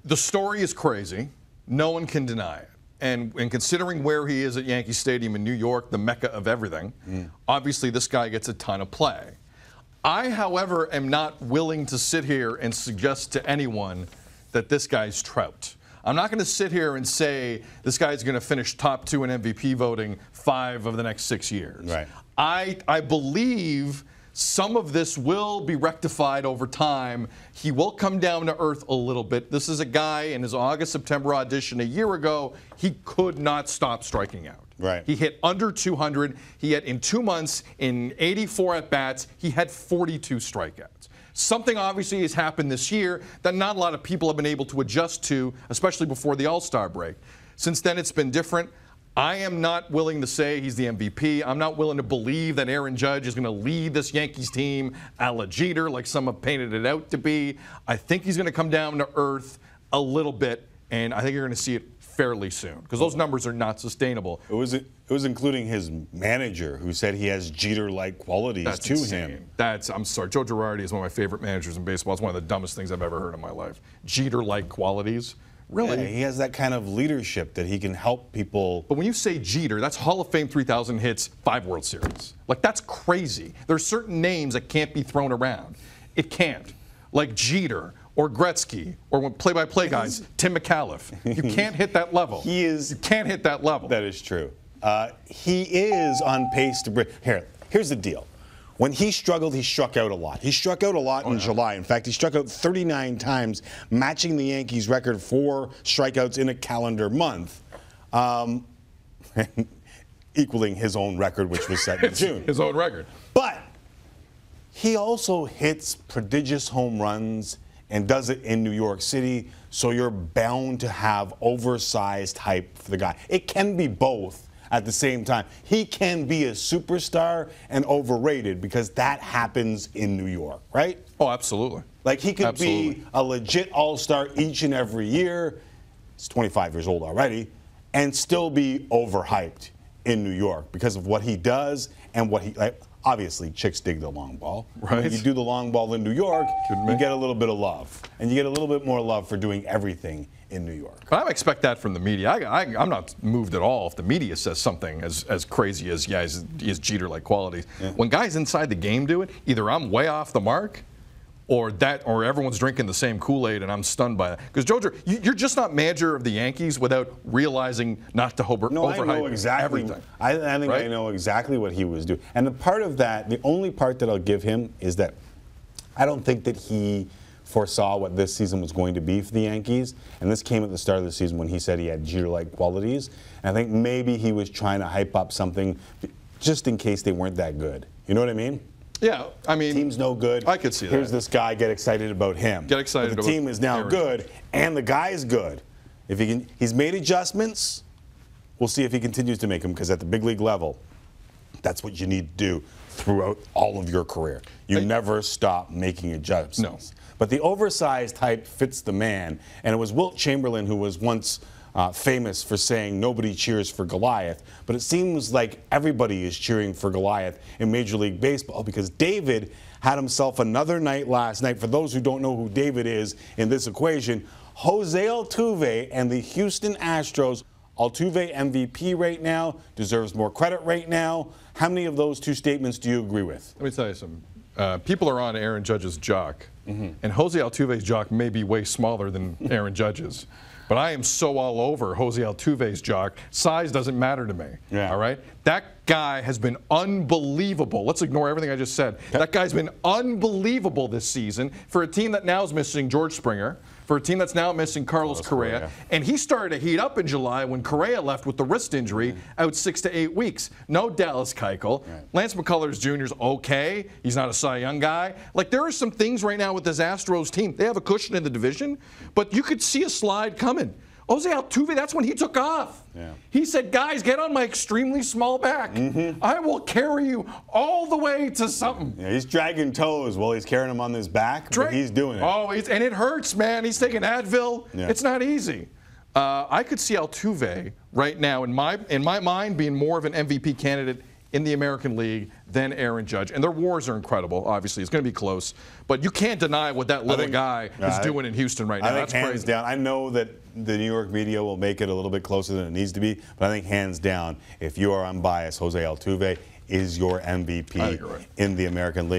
The story is crazy. No one can deny it. And considering where he is at Yankee Stadium in New York, the mecca of everything, obviously this guy gets a ton of play. I, however, am not willing to sit here and suggest to anyone that this guy's Trout. I'm not going to sit here and say this guy's going to finish top 2 in MVP voting 5 of the next 6 years. Right. I believe some of this will be rectified over time. He will come down to earth a little bit. This is a guy in his August-September audition a year ago, he could not stop striking out. Right. He hit under 200. He had, in 2 months, in 84 at-bats, he had 42 strikeouts. Something obviously has happened this year that not a lot of people have been able to adjust to, especially before the All-Star break. Since then, it's been different. I am not willing to say he's the MVP. I'm not willing to believe that Aaron Judge is going to lead this Yankees team a la Jeter, like some have painted it out to be. I think he's going to come down to earth a little bit, and I think you're going to see it fairly soon because those numbers are not sustainable. It was including his manager who said he has Jeter-like qualities That's to insane. him. I'm sorry. Joe Girardi is one of my favorite managers in baseball. It's one of the dumbest things I've ever heard in my life. Jeter-like qualities. Really? Yeah, he has that kind of leadership that he can help people. But when you say Jeter, that's Hall of Fame 3,000 hits, 5 World Series. Like, that's crazy. There's certain names that can't be thrown around. It can't. Like Jeter or Gretzky or play-by-play guys, Tim McAuliffe. You can't hit that level. You can't hit that level. That is true. He is on pace to break. Here's the deal. When he struggled, he struck out a lot. He struck out a lot in July. In fact, he struck out 39 times, matching the Yankees' record for strikeouts in a calendar month, equaling his own record, which was set in June. His own record. But he also hits prodigious home runs and does it in New York City, so you're bound to have oversized hype for the guy. It can be both. At the same time, he can be a superstar and overrated because that happens in New York, right? Oh, absolutely. Like he could be a legit all-star each and every year. He's 25 years old already, and still be overhyped in New York because of what he does and what he. Obviously, chicks dig the long ball. Right. When you do the long ball in New York, you get a little bit of love, and you get a little bit more love for doing everything in New York. But I expect that from the media. I'm not moved at all if the media says something as crazy as, yeah, he has Jeter-like qualities. Yeah. When guys inside the game do it, either I'm way off the mark or everyone's drinking the same Kool-Aid and I'm stunned by that. Because, Joe, you're just not manager of the Yankees without realizing not to overhype I know exactly, everything. I think right? I know exactly what he was doing. And the part of that, the only part that I'll give him is that I don't think that he foresaw what this season was going to be for the Yankees. And this came at the start of the season when he said he had Jeter-like qualities. And I think maybe he was trying to hype up something just in case they weren't that good. You know what I mean? Yeah, I mean, team's no good. I could see that. Here's this guy, get excited about him. Get excited but about the team is now good, and the guy is good. If he's made adjustments. We'll see if he continues to make them, because at the big league level, that's what you need to do throughout all of your career. You never stop making adjustments. No. But the oversized type fits the man, and it was Wilt Chamberlain who was once famous for saying nobody cheers for Goliath, but it seems like everybody is cheering for Goliath in Major League Baseball because David had himself another night last night. For those who don't know who David is in this equation, Jose Altuve and the Houston Astros. Altuve MVP right now, deserves more credit right now. How many of those two statements do you agree with? Let me tell you something. People are on Aaron Judge's jock, and Jose Altuve's jock may be way smaller than Aaron Judge's. But I am so all over Jose Altuve's jock. Size doesn't matter to me. Yeah. All right? That guy has been unbelievable. Let's ignore everything I just said. That guy's been unbelievable this season for a team that now is missing George Springer, for a team that's now missing Carlos Correa. And he started to heat up in July when Correa left with the wrist injury out 6 to 8 weeks. No Dallas Keuchel. Lance McCullers Jr. is okay. He's not a Cy Young guy. Like, there are some things right now with this Astros team. They have a cushion in the division, but you could see a slide coming. Jose Altuve, that's when he took off. Yeah. He said, guys, get on my extremely small back. I will carry you all the way to something. Yeah, he's dragging toes while he's carrying them on his back, but he's doing it. Oh, and it hurts, man. He's taking Advil. Yeah. It's not easy. I could see Altuve right now, in my mind, being more of an MVP candidate in the American League than Aaron Judge. And their WARs are incredible, obviously. It's going to be close. But you can't deny what that little guy is doing in Houston right now. I think That's hands crazy. down. I know that the New York media will make it a little bit closer than it needs to be, but I think hands down, if you are unbiased, Jose Altuve is your MVP in the American League.